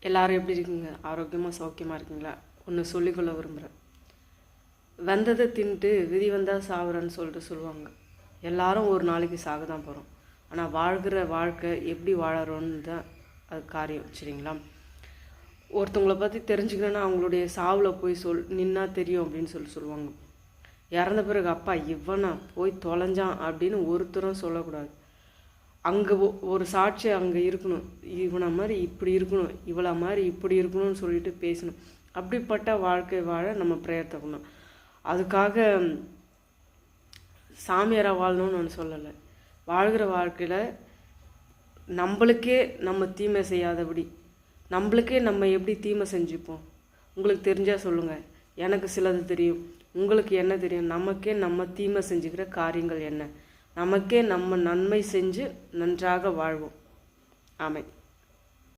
எல்லாரும் எப்படி இருக்கீங்க? ஆரோக்கியமாக சௌக்கியமாக இருக்கீங்களா? ஒன்று சொல்லிக்கொள்ள விரும்புகிறேன். வந்ததை தின்ட்டு விதி வந்தால் சாகுறன்னு சொல்லுவாங்க. எல்லாரும் ஒரு நாளைக்கு சாக தான் போகிறோம். ஆனால் வாழ்கிற வாழ்க்கை எப்படி வாழறோன்னு தான் அது காரியம். சரிங்களா? ஒருத்தவங்கள பற்றி தெரிஞ்சுக்கணுன்னா அவங்களுடைய சாவில் போய் நின்னா தெரியும் அப்படின்னு சொல்லுவாங்க. இறந்த பிறகு அப்பா இவனா போய் தொலைஞ்சான் அப்படின்னு ஒருத்தரும் சொல்லக்கூடாது. அங்கே ஒரு சாட்சி அங்கே இருக்கணும். இவனை மாதிரி இப்படி இருக்கணும், இவளை மாதிரி இப்படி இருக்கணும்னு சொல்லிட்டு பேசணும். அப்படிப்பட்ட வாழ்க்கை வாழ நம்ம பிரயத்தனம். அதுக்காக சாமியாராக வாழணும்னு நான் சொல்லலை. வாழ்கிற வாழ்க்கையில் நம்மளுக்கே நம்ம தீமை செய்யாதபடி நம்மளுக்கே நம்ம எப்படி தீமை செஞ்சுப்போம். உங்களுக்கு தெரிஞ்சால் சொல்லுங்கள். எனக்கு சிலது தெரியும், உங்களுக்கு என்ன தெரியும். நமக்கே நம்ம தீமை செஞ்சுக்கிற காரியங்கள் என்ன, நமக்கே நம்ம நன்மை செஞ்சு நன்றாக வாழ்வோம். ஆமென்.